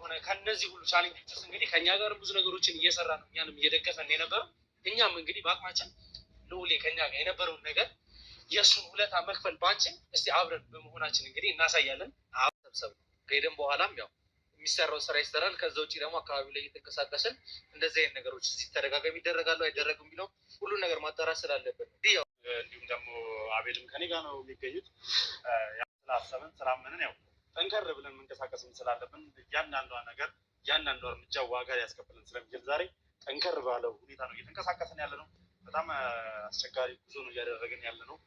ሆነ ከነዚህ ሁሉ ቻሌንጆች ውስጥ እንግዲህ ከኛ ጋር ብዙ ነገሮችን እየሰራ ነው፣ እኛንም እየደገፈን የነበረው። እኛም እንግዲህ በአቅማችን ልዑሌ ከኛ ጋር የነበረውን ነገር የእሱን ውለታ መክፈል ባንችል እስቲ አብረን በመሆናችን እንግዲህ እናሳያለን። ሰብሰብ ከሄደን በኋላም ያው የሚሰራው ስራ ይሰራል። ከዛ ውጭ ደግሞ አካባቢው ላይ እየተንቀሳቀስን እንደዚህ አይነት ነገሮች ሲተደጋገም ይደረጋሉ አይደረግም የሚለው ሁሉን ነገር ማጣራት ስላለብን እንዲሁም ደግሞ አቤልም ከኔ ጋር ነው የሚገኙት። ስላሰብን ስላመንን ያው ጠንከር ብለን መንቀሳቀስም ስላለብን እያንዳንዷ ነገር እያንዳንዷ እርምጃ ዋጋ ሊያስከፍልን ስለሚችል ዛሬ ጠንከር ባለው ሁኔታ ነው እየተንቀሳቀስን ያለ ነው። በጣም አስቸጋሪ ጉዞ ነው እያደረግን ያለ ነው።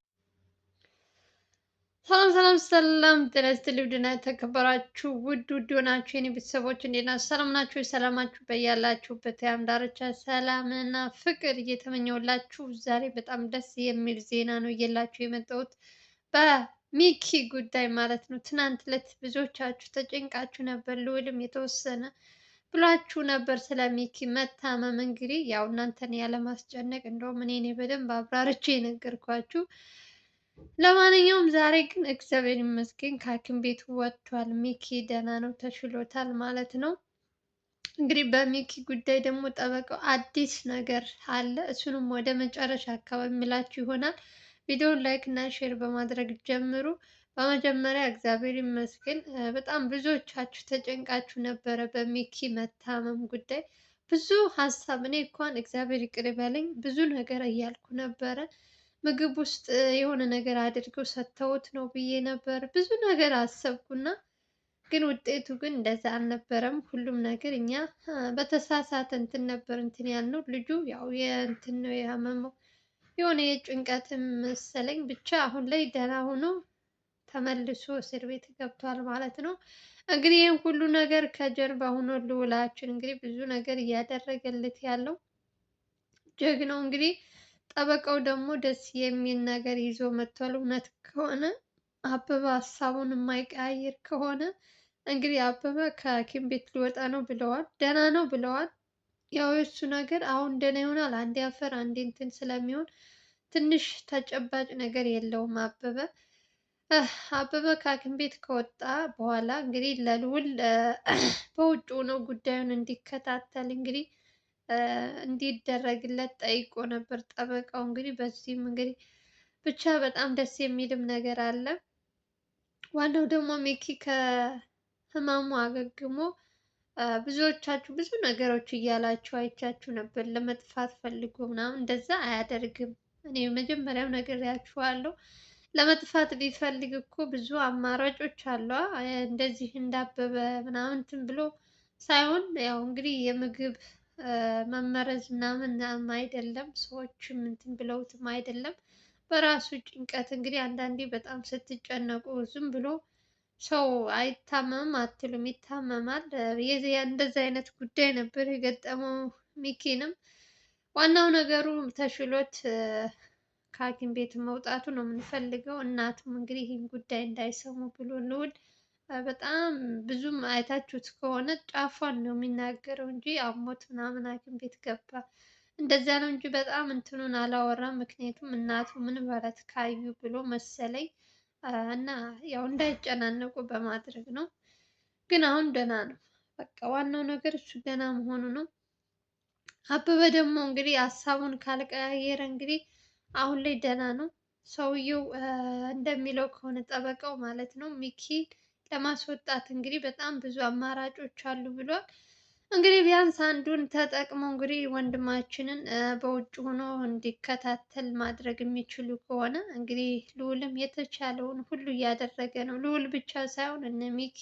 ሰላም ጤና ይስጥልኝ ውድና የተከበራችሁ ውድ ሆናችሁ የኔ ቤተሰቦች እንዴት ናችሁ? ሰላም ናችሁ? ሰላማችሁ በያላችሁበት የዓለም ዳርቻ ሰላምና ፍቅር እየተመኘሁላችሁ ዛሬ በጣም ደስ የሚል ዜና ነው እየላችሁ የመጣሁት በሚኪ ጉዳይ ማለት ነው። ትናንት ዕለት ብዙዎቻችሁ ተጨንቃችሁ ነበር። ልዑልም የተወሰነ ብላችሁ ነበር ስለ ሚኪ መታመም። እንግዲህ ያው እናንተን ያለማስጨነቅ እንደውም እኔ በደንብ አብራርቼ የነገርኳችሁ። ለማንኛውም ዛሬ ግን እግዚአብሔር ይመስገን ከሐኪም ቤት ወጥቷል። ሚኪ ደህና ነው፣ ተሽሎታል ማለት ነው። እንግዲህ በሚኪ ጉዳይ ደግሞ ጠበቃው አዲስ ነገር አለ። እሱንም ወደ መጨረሻ አካባቢ የሚላችሁ ይሆናል። ቪዲዮውን ላይክ እና ሼር በማድረግ ጀምሩ። በመጀመሪያ እግዚአብሔር ይመስገን በጣም ብዙዎቻችሁ ተጨንቃችሁ ነበረ በሚኪ መታመም ጉዳይ። ብዙ ሀሳብ እኔ እንኳን እግዚአብሔር ይቅር ይበለኝ ብዙ ነገር እያልኩ ነበረ። ምግብ ውስጥ የሆነ ነገር አድርገው ሰጥተውት ነው ብዬ ነበር። ብዙ ነገር አሰብኩና ግን ውጤቱ ግን እንደዛ አልነበረም። ሁሉም ነገር እኛ በተሳሳተ እንትን ነበር እንትን ያልነው። ልጁ ያው የእንትን ነው ያመመው የሆነ የጭንቀትም መሰለኝ። ብቻ አሁን ላይ ደህና ሆኖ ተመልሶ እስር ቤት ገብቷል ማለት ነው። እንግዲህ ይህን ሁሉ ነገር ከጀርባ ሆኖ ልዑላችን እንግዲህ ብዙ ነገር እያደረገለት ያለው ጀግናው እንግዲህ ጠበቃው ደግሞ ደስ የሚል ነገር ይዞ መጥቷል። እውነት ከሆነ አበበ ሀሳቡን የማይቀያየር ከሆነ እንግዲህ አበበ ከሐኪም ቤት ሊወጣ ነው ብለዋል። ደህና ነው ብለዋል። ያው የሱ ነገር አሁን ደህና ይሆናል፣ አንዴ አፈር አንዴ እንትን ስለሚሆን ትንሽ ተጨባጭ ነገር የለውም። አበበ ከሐኪም ቤት ከወጣ በኋላ እንግዲህ ለልዑል በውጭ ሆኖ ጉዳዩን እንዲከታተል እንግዲህ እንዲደረግለት ጠይቆ ነበር ጠበቃው። እንግዲህ በዚህም እንግዲህ ብቻ በጣም ደስ የሚልም ነገር አለ። ዋናው ደግሞ ሚኪ ከህመሙ አገግሞ ብዙዎቻችሁ ብዙ ነገሮች እያላችሁ አይቻችሁ ነበር። ለመጥፋት ፈልጎ ምናምን እንደዛ አያደርግም። እኔ መጀመሪያው ነግሬያችኋለሁ። ለመጥፋት ቢፈልግ እኮ ብዙ አማራጮች አሉ። እንደዚህ እንዳበበ ምናምን እንትን ብሎ ሳይሆን ያው እንግዲህ የምግብ መመረዝ ምናምን አይደለም፣ ሰዎችም እንትን ብለውትም አይደለም። በራሱ ጭንቀት እንግዲህ አንዳንዴ በጣም ስትጨነቁ ዝም ብሎ ሰው አይታመምም አትሉም፣ ይታመማል። እንደዚህ አይነት ጉዳይ ነበር የገጠመው ሚኪንም። ዋናው ነገሩ ተሽሎት ከሐኪም ቤት መውጣቱ ነው የምንፈልገው። እናቱም እንግዲህ ይህን ጉዳይ እንዳይሰሙ ብሎ ልዑል በጣም ብዙም አይታችሁት ከሆነ ጫፏን ነው የሚናገረው እንጂ አሞት ምናምን ሐኪም ቤት ገባ እንደዚያ ነው እንጂ በጣም እንትኑን አላወራም። ምክንያቱም እናቱ ምን በረት ካዩ ብሎ መሰለኝ እና ያው እንዳይጨናነቁ በማድረግ ነው። ግን አሁን ደህና ነው። በቃ ዋናው ነገር እሱ ደህና መሆኑ ነው። አበበ ደግሞ እንግዲህ ሀሳቡን ካልቀያየረ እንግዲህ አሁን ላይ ደህና ነው። ሰውየው እንደሚለው ከሆነ ጠበቃው ማለት ነው ሚኪ ለማስወጣት እንግዲህ በጣም ብዙ አማራጮች አሉ ብሏል። እንግዲህ ቢያንስ አንዱን ተጠቅሞ እንግዲህ ወንድማችንን በውጭ ሆኖ እንዲከታተል ማድረግ የሚችሉ ከሆነ እንግዲህ ልዑልም የተቻለውን ሁሉ እያደረገ ነው። ልዑል ብቻ ሳይሆን እነ ሚኪ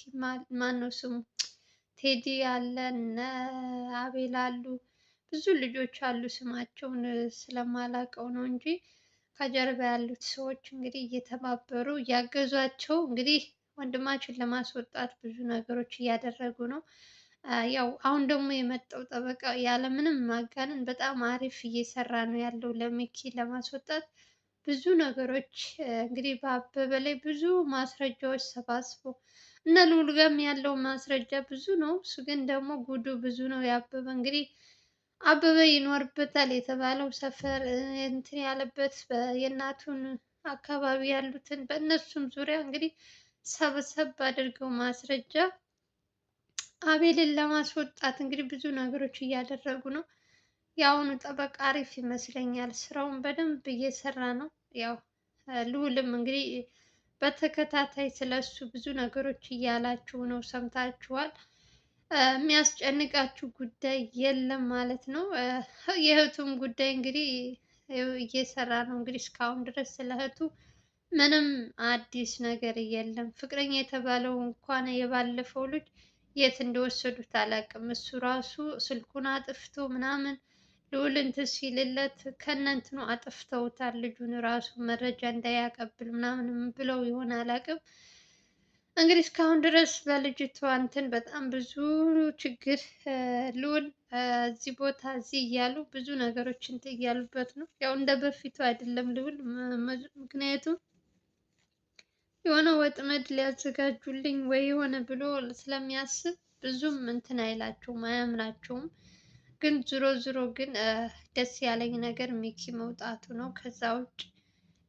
ማነው ስሙ ቴዲ አለ፣ እነ አቤል አሉ፣ ብዙ ልጆች አሉ። ስማቸውን ስለማላውቀው ነው እንጂ ከጀርባ ያሉት ሰዎች እንግዲህ እየተባበሩ እያገዟቸው እንግዲህ ወንድማችን ለማስወጣት ብዙ ነገሮች እያደረጉ ነው። ያው አሁን ደግሞ የመጣው ጠበቃ ያለምንም ማጋነን በጣም አሪፍ እየሰራ ነው ያለው ለሚኪ ለማስወጣት ብዙ ነገሮች እንግዲህ በአበበ ላይ ብዙ ማስረጃዎች ሰባስቦ እነ ልዑል ጋርም ያለው ማስረጃ ብዙ ነው። እሱ ግን ደግሞ ጉዱ ብዙ ነው ያበበ። እንግዲህ አበበ ይኖርበታል የተባለው ሰፈር እንትን ያለበት የእናቱን አካባቢ ያሉትን በእነሱም ዙሪያ እንግዲህ ሰብሰብ አድርገው ማስረጃ አቤልን ለማስወጣት እንግዲህ ብዙ ነገሮች እያደረጉ ነው። የአሁኑ ጠበቃ አሪፍ ይመስለኛል። ስራውን በደንብ እየሰራ ነው። ያው ልዑልም እንግዲህ በተከታታይ ስለሱ ብዙ ነገሮች እያላችሁ ነው፣ ሰምታችኋል። የሚያስጨንቃችሁ ጉዳይ የለም ማለት ነው። የእህቱም ጉዳይ እንግዲህ እየሰራ ነው። እንግዲህ እስካሁን ድረስ ስለ እህቱ ምንም አዲስ ነገር የለም። ፍቅረኛ የተባለው እንኳን የባለፈው ልጅ የት እንደወሰዱት አላውቅም። እሱ ራሱ ስልኩን አጥፍቶ ምናምን ልዑል እንትን ሲልለት ከነ እንትኑ አጥፍተውታል። ልጁን ራሱ መረጃ እንዳያቀብል ምናምን ብለው ይሆን አላውቅም። እንግዲህ እስካሁን ድረስ በልጅቷ እንትን በጣም ብዙ ችግር ልዑል እዚህ ቦታ እዚህ እያሉ ብዙ ነገሮች እንትን እያሉበት ነው። ያው እንደ በፊቱ አይደለም ልዑል ምክንያቱም የሆነ ወጥመድ ሊያዘጋጁልኝ ወይ የሆነ ብሎ ስለሚያስብ ብዙም እንትን አይላቸውም፣ አያምናቸውም። ግን ዞሮ ግን ደስ ያለኝ ነገር ሚኪ መውጣቱ ነው። ከዛ ውጭ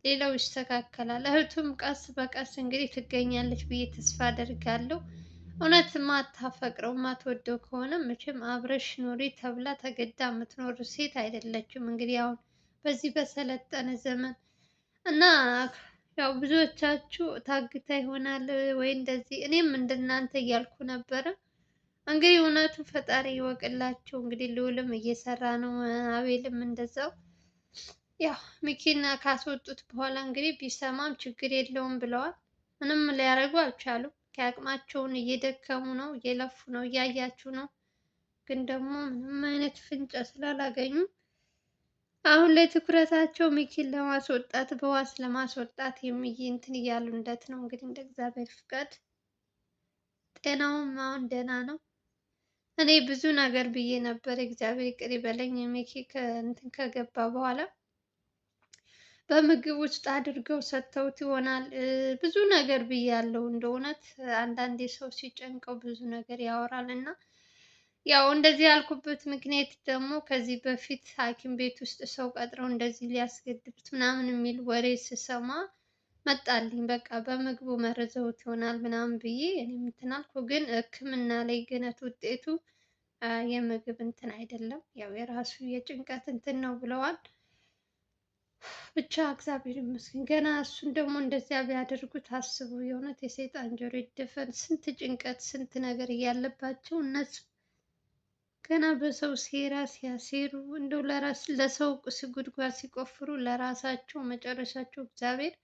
ሌላው ይስተካከላል። እህቱም ቀስ በቀስ እንግዲህ ትገኛለች ብዬ ተስፋ አደርጋለሁ። እውነት ማታፈቅረው ማትወደው ከሆነ መቼም አብረሽ ኑሪ ተብላ ተገዳ የምትኖር ሴት አይደለችም። እንግዲህ አሁን በዚህ በሰለጠነ ዘመን እና ያው ብዙዎቻችሁ ታግታ ይሆናል ወይ እንደዚህ፣ እኔም እንደናንተ እያልኩ ነበረ። እንግዲህ እውነቱ ፈጣሪ ይወቅላቸው። እንግዲህ ልዑልም እየሰራ ነው፣ አቤልም እንደዛው። ያው ሚኪና ካስወጡት በኋላ እንግዲህ ቢሰማም ችግር የለውም ብለዋል። ምንም ሊያደርጉ አልቻሉም። ከአቅማቸውን እየደከሙ ነው፣ እየለፉ ነው፣ እያያችሁ ነው። ግን ደግሞ ምንም አይነት ፍንጭ ስላላገኙ አሁን ላይ ትኩረታቸው ሚኪን ለማስወጣት በዋስ ለማስወጣት እንትን እያሉለት ነው። እንግዲህ እንደ እግዚአብሔር ፍቃድ ጤናውም አሁን ደህና ነው። እኔ ብዙ ነገር ብዬ ነበር፣ እግዚአብሔር ይቅር ይበለኝ። ሚኪ እንትን ከገባ በኋላ በምግብ ውስጥ አድርገው ሰጥተውት ይሆናል ብዙ ነገር ብያለሁ። እንደ እውነት አንዳንዴ ሰው ሲጨንቀው ብዙ ነገር ያወራል እና ያው እንደዚህ ያልኩበት ምክንያት ደግሞ ከዚህ በፊት ሐኪም ቤት ውስጥ ሰው ቀጥረው እንደዚህ ሊያስገድሉት ምናምን የሚል ወሬ ስሰማ መጣልኝ። በቃ በምግቡ መርዘውት ይሆናል ምናምን ብዬ እኔም እንትን አልኩ። ግን ሕክምና ላይ ግነት ውጤቱ የምግብ እንትን አይደለም፣ ያው የራሱ የጭንቀት እንትን ነው ብለዋል። ብቻ እግዚአብሔር ይመስገን። ገና እሱን ደግሞ እንደዚያ ቢያደርጉት አስቡ። የእውነት የሰይጣን ጆሮ ይደፈን። ስንት ጭንቀት ስንት ነገር እያለባቸው እነሱ ገና በሰው ሴራ ሲያሴሩ እንደው ለሰው ጉድጓድ ሲቆፍሩ ለራሳቸው መጨረሻቸው እግዚአብሔር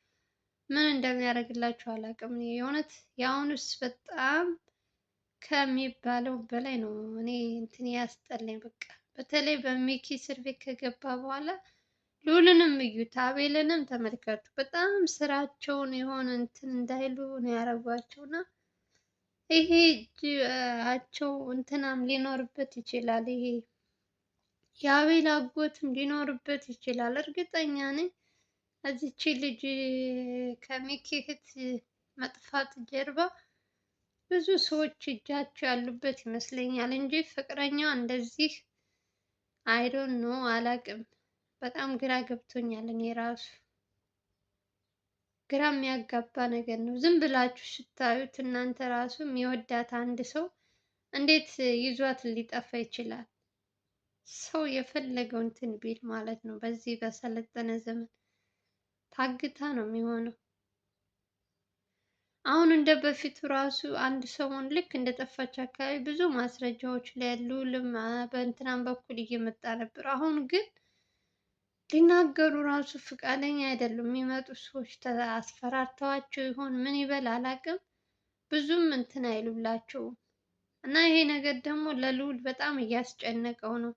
ምን እንደሚያደርግላቸው አላውቅም። የእውነት የአሁኑስ በጣም ከሚባለው በላይ ነው። እኔ እንትን ያስጠላኝ በቃ በተለይ በሚኪ እስር ቤት ከገባ በኋላ ልዑልንም እዩት፣ አቤልንም ተመልከቱ። በጣም ስራቸውን የሆነ እንትን እንዳይሉ ነው ያደረጓቸው እና ይሄ እጃቸው እንትናም ሊኖርበት ይችላል። ይሄ የአቤል አጎትም ሊኖርበት ይችላል። እርግጠኛ ነኝ እዚች ልጅ ከሚኪ እህት መጥፋት ጀርባ ብዙ ሰዎች እጃቸው ያሉበት ይመስለኛል እንጂ ፍቅረኛዋ እንደዚህ አይዶን ኖ አላቅም። በጣም ግራ ገብቶኛል እኔ ራሱ ግራ የሚያጋባ ነገር ነው። ዝም ብላችሁ ስታዩት እናንተ ራሱ የሚወዳት አንድ ሰው እንዴት ይዟት ሊጠፋ ይችላል? ሰው የፈለገው እንትን ቢል ማለት ነው። በዚህ በሰለጠነ ዘመን ታግታ ነው የሚሆነው። አሁን እንደ በፊቱ ራሱ አንድ ሰሞን ልክ እንደጠፋች አካባቢ ብዙ ማስረጃዎች ላይ ልዑልም በእንትናም በኩል እየመጣ ነበር። አሁን ግን ሊናገሩ ራሱ ፈቃደኛ አይደሉም። የሚመጡ ሰዎች አስፈራርተዋቸው ይሆን ምን ይበል አላውቅም። ብዙም እንትን አይሉላቸውም እና ይሄ ነገር ደግሞ ለልዑል በጣም እያስጨነቀው ነው።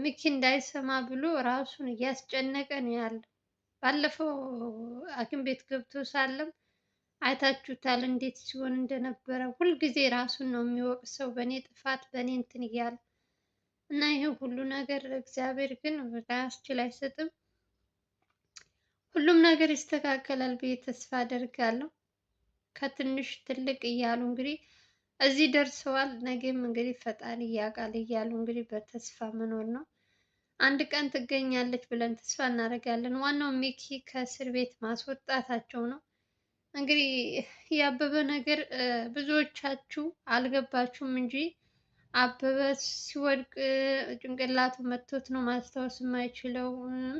ሚኪ እንዳይሰማ ብሎ ራሱን እያስጨነቀ ነው ያለው። ባለፈው ሐኪም ቤት ገብቶ ሳለም አይታችሁታል እንዴት ሲሆን እንደነበረ። ሁልጊዜ ራሱን ነው የሚወቅሰው፣ በእኔ ጥፋት በእኔ እንትን እያለ እና ይሄ ሁሉ ነገር እግዚአብሔር ግን ላያስችል አይሰጥም። ሁሉም ነገር ይስተካከላል ብዬ ተስፋ አደርጋለሁ። ከትንሽ ትልቅ እያሉ እንግዲህ እዚህ ደርሰዋል። ነገም እንግዲህ ፈጣሪ ያውቃል እያሉ እንግዲህ በተስፋ መኖር ነው። አንድ ቀን ትገኛለች ብለን ተስፋ እናደርጋለን። ዋናው ሚኪ ከእስር ቤት ማስወጣታቸው ነው። እንግዲህ የአበበ ነገር ብዙዎቻችሁ አልገባችሁም እንጂ አበበ ሲወድቅ ጭንቅላቱ መቶት ነው ማስታወስ የማይችለው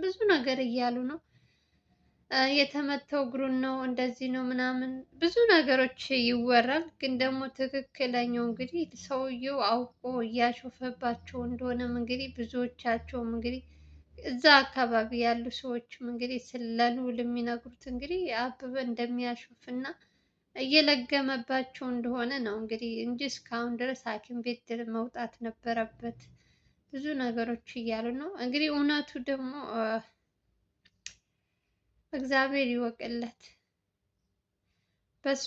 ብዙ ነገር እያሉ ነው። የተመታው እግሩን ነው እንደዚህ ነው ምናምን ብዙ ነገሮች ይወራል። ግን ደግሞ ትክክለኛው እንግዲህ ሰውየው አውቆ እያሾፈባቸው እንደሆነም እንግዲህ ብዙዎቻቸውም እንግዲህ እዛ አካባቢ ያሉ ሰዎችም እንግዲህ ስለ ልዑል የሚነግሩት እንግዲህ አበበ እንደሚያሾፍና እየለገመባቸው እንደሆነ ነው እንግዲህ እንጂ እስካሁን ድረስ ሐኪም ቤት መውጣት ነበረበት ብዙ ነገሮች እያሉ ነው። እንግዲህ እውነቱ ደግሞ እግዚአብሔር ይወቅለት።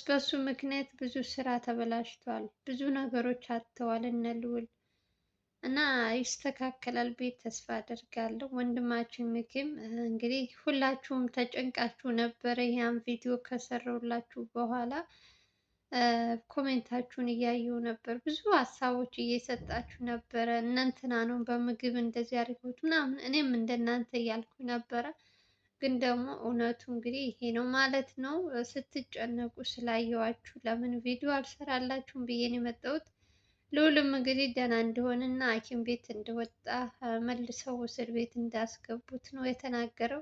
በሱ ምክንያት ብዙ ስራ ተበላሽቷል። ብዙ ነገሮች አጥተዋል እነ ልዑል እና ይስተካከላል ብዬ ተስፋ አደርጋለሁ። ወንድማችን ሚኪም እንግዲህ ሁላችሁም ተጨንቃችሁ ነበረ። ያን ቪዲዮ ከሰራሁላችሁ በኋላ ኮሜንታችሁን እያየሁ ነበር። ብዙ ሀሳቦች እየሰጣችሁ ነበረ። እነ እንትና ነው በምግብ እንደዚህ አድርገውት ምናምን እኔም እንደናንተ እያልኩ ነበረ። ግን ደግሞ እውነቱ እንግዲህ ይሄ ነው ማለት ነው። ስትጨነቁ ስላየዋችሁ ለምን ቪዲዮ አልሰራላችሁም ብዬ ነው የመጣሁት። ልዑልም እንግዲህ ደህና እንደሆነና ሐኪም ቤት እንደወጣ መልሰው እስር ቤት እንዳስገቡት ነው የተናገረው።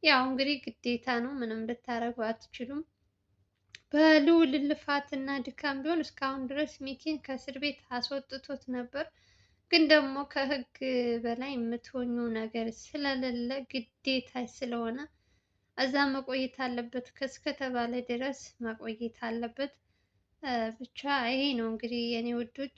ያው እንግዲህ ግዴታ ነው፣ ምንም ልታረጉ አትችሉም። በልዑል ልፋትና ድካም ቢሆን እስካሁን ድረስ ሚኪን ከእስር ቤት አስወጥቶት ነበር። ግን ደግሞ ከህግ በላይ የምትሆኙ ነገር ስለሌለ ግዴታ ስለሆነ እዛ መቆየት አለበት። እስከተባለ ድረስ መቆየት አለበት። ብቻ ይሄ ነው እንግዲህ የኔ ውዶች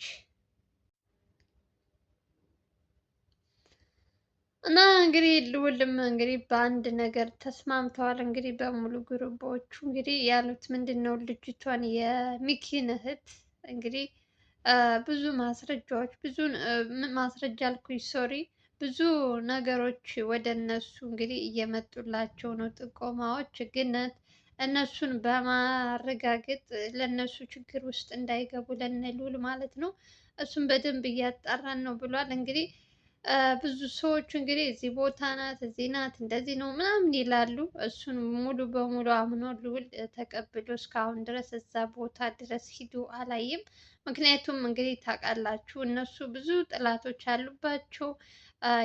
እና እንግዲህ ልዑልም እንግዲህ በአንድ ነገር ተስማምተዋል። እንግዲህ በሙሉ ግሩቦቹ እንግዲህ ያሉት ምንድን ነው ልጅቷን የሚኪን እህት እንግዲህ ብዙ ማስረጃዎች ብዙ ማስረጃ አልኩኝ ሶሪ ብዙ ነገሮች ወደ እነሱ እንግዲህ እየመጡላቸው ነው። ጥቆማዎች ግን እነሱን በማረጋገጥ ለእነሱ ችግር ውስጥ እንዳይገቡ ለነ ልዑል ማለት ነው። እሱን በደንብ እያጣራን ነው ብሏል። እንግዲህ ብዙ ሰዎች እንግዲህ እዚህ ቦታ ናት፣ እዚህ ናት፣ እንደዚህ ነው ምናምን ይላሉ። እሱን ሙሉ በሙሉ አምኖ ልዑል ተቀብሎ እስካሁን ድረስ እዛ ቦታ ድረስ ሂዶ አላየም። ምክንያቱም እንግዲህ ታውቃላችሁ እነሱ ብዙ ጥላቶች አሉባቸው።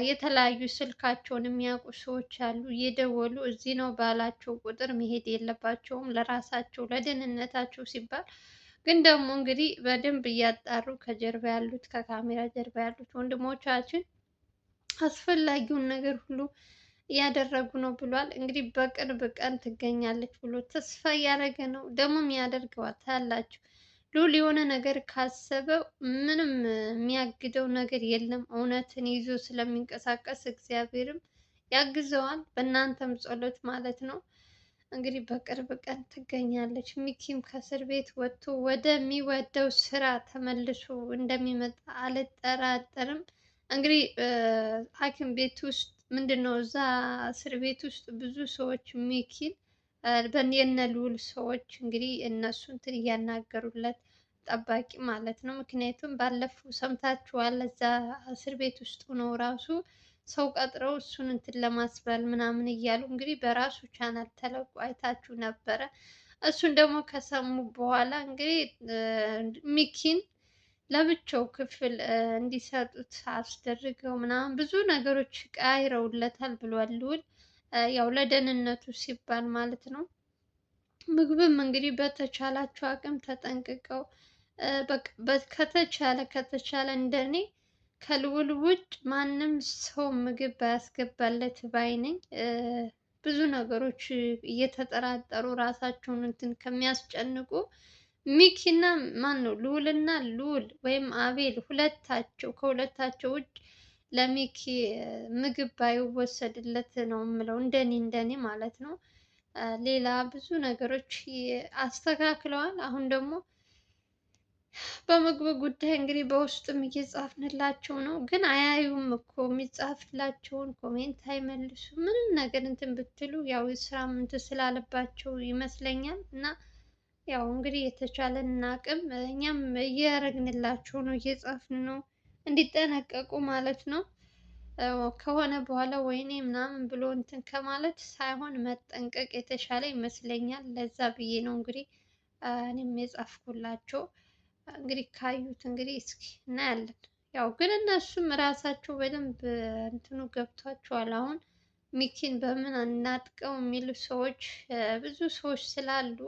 የተለያዩ ስልካቸውን የሚያውቁ ሰዎች አሉ። እየደወሉ እዚህ ነው ባላቸው ቁጥር መሄድ የለባቸውም ለራሳቸው ለደህንነታቸው ሲባል። ግን ደግሞ እንግዲህ በደንብ እያጣሩ ከጀርባ ያሉት ከካሜራ ጀርባ ያሉት ወንድሞቻችን አስፈላጊውን ነገር ሁሉ እያደረጉ ነው ብሏል። እንግዲህ በቅርብ ቀን ትገኛለች ብሎ ተስፋ እያደረገ ነው። ደግሞም ያደርገዋል ታያላችሁ። ልዑል የሆነ ነገር ካሰበ ምንም የሚያግደው ነገር የለም። እውነትን ይዞ ስለሚንቀሳቀስ እግዚአብሔርም ያግዘዋል፣ በእናንተም ጸሎት ማለት ነው። እንግዲህ በቅርብ ቀን ትገኛለች። ሚኪም ከእስር ቤት ወጥቶ ወደሚወደው ስራ ተመልሶ እንደሚመጣ አልጠራጠርም። እንግዲህ ሐኪም ቤት ውስጥ ምንድን ነው እዛ እስር ቤት ውስጥ ብዙ ሰዎች ሚኪን የነ ልዑል ሰዎች እንግዲህ እነሱ እንትን እያናገሩለት ጠባቂ ማለት ነው። ምክንያቱም ባለፈው ሰምታችኋል እዛ እስር ቤት ውስጥ ሆነው ራሱ ሰው ቀጥረው እሱን እንትን ለማስባል ምናምን እያሉ እንግዲህ በራሱ ቻናል ተለቆ አይታችሁ ነበረ። እሱን ደግሞ ከሰሙ በኋላ እንግዲህ ሚኪን ለብቻው ክፍል እንዲሰጡት አስደርገው ምናምን ብዙ ነገሮች ቀያይረውለታል ብሏል ልዑል። ያው ለደህንነቱ ሲባል ማለት ነው። ምግብም እንግዲህ በተቻላቸው አቅም ተጠንቅቀው ከተቻለ እንደኔ ከልዑል ውጭ ማንም ሰው ምግብ ባያስገባለት ባይ ነኝ። ብዙ ነገሮች እየተጠራጠሩ ራሳቸውን እንትን ከሚያስጨንቁ ሚኪና ማን ነው ልዑልና ልዑል ወይም አቤል ከሁለታቸው ውጭ ለሚኪ ምግብ ባይወሰድለት ነው የምለው፣ እንደኔ ማለት ነው። ሌላ ብዙ ነገሮች አስተካክለዋል። አሁን ደግሞ በምግብ ጉዳይ እንግዲህ በውስጥም እየጻፍንላቸው ነው፣ ግን አያዩም እኮ የሚጻፍላቸውን ኮሜንት አይመልሱ ምንም ነገር እንትን ብትሉ ያው ስራ እንትን ስላለባቸው ይመስለኛል። እና ያው እንግዲህ የተቻለን አቅም እኛም እያረግንላቸው ነው፣ እየጻፍን ነው እንዲጠነቀቁ ማለት ነው። ከሆነ በኋላ ወይኔ ምናምን ብሎ እንትን ከማለት ሳይሆን መጠንቀቅ የተሻለ ይመስለኛል። ለዛ ብዬ ነው እንግዲህ እኔም የጻፍኩላቸው። እንግዲህ ካዩት እንግዲህ እስኪ እናያለን። ያው ግን እነሱም ራሳቸው በደንብ እንትኑ ገብቷቸዋል። አሁን ሚኪን በምን አናጥቀው የሚሉ ሰዎች ብዙ ሰዎች ስላሉ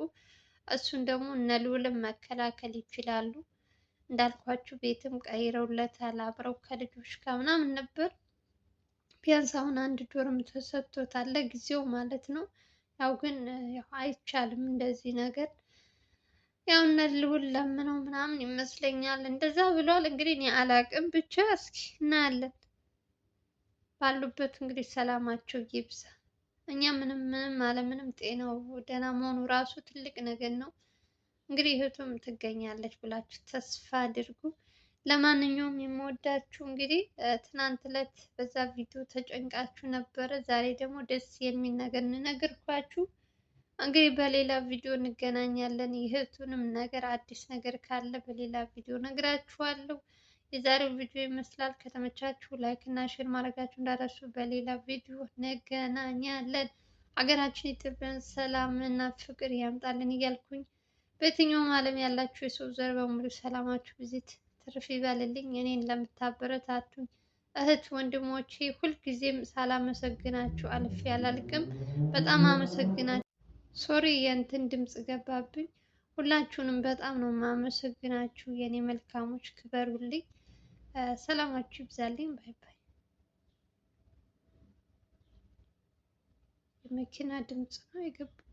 እሱን ደግሞ እነ ልዑልም መከላከል ይችላሉ። እንዳልኳችሁ ቤትም ቀይረውለታል አብረው ከልጆች ጋር ምናምን ነበር። ቢያንስ አሁን አንድ ዶርም ተሰጥቶታል ለጊዜው ማለት ነው። ያው ግን ያው አይቻልም እንደዚህ ነገር። ያው እነ ልዑል ለምነው ምናምን ይመስለኛል እንደዛ ብሏል። እንግዲህ እኔ አላቅም ብቻ እስኪ እናያለን። ባሉበት እንግዲህ ሰላማቸው ይብዛ። እኛ ምንም አለምንም ጤናው ደህና መሆኑ ራሱ ትልቅ ነገር ነው። እንግዲህ እህቱም ትገኛለች ብላችሁ ተስፋ አድርጉ። ለማንኛውም የምወዳችሁ እንግዲህ ትናንት ዕለት በዛ ቪዲዮ ተጨንቃችሁ ነበረ። ዛሬ ደግሞ ደስ የሚል ነገር እንነግርኳችሁ። እንግዲህ በሌላ ቪዲዮ እንገናኛለን። የእህቱንም ነገር አዲስ ነገር ካለ በሌላ ቪዲዮ ነግራችኋለሁ። የዛሬው ቪዲዮ ይመስላል። ከተመቻችሁ ላይክ እና ሼር ማድረጋችሁ እንዳትረሱ። በሌላ ቪዲዮ እንገናኛለን። ሀገራችን ኢትዮጵያን ሰላም እና ፍቅር ያምጣልን እያልኩኝ በየትኛውም ዓለም ያላችሁ የሰው ዘር በሙሉ ሰላማችሁ ብዜት ትርፍ ይበልልኝ። እኔን ለምታበረታቱኝ እህት ወንድሞቼ ሁልጊዜም ሳላመሰግናችሁ አልፌ አላልቅም። በጣም አመሰግናችሁ። ሶሪ የእንትን ድምፅ ገባብኝ። ሁላችሁንም በጣም ነው የማመሰግናችሁ የኔ መልካሞች፣ ክበሩልኝ። ሰላማችሁ ይብዛልኝ። ባይ ባይ። የመኪና ድምፅ ነው የገባው።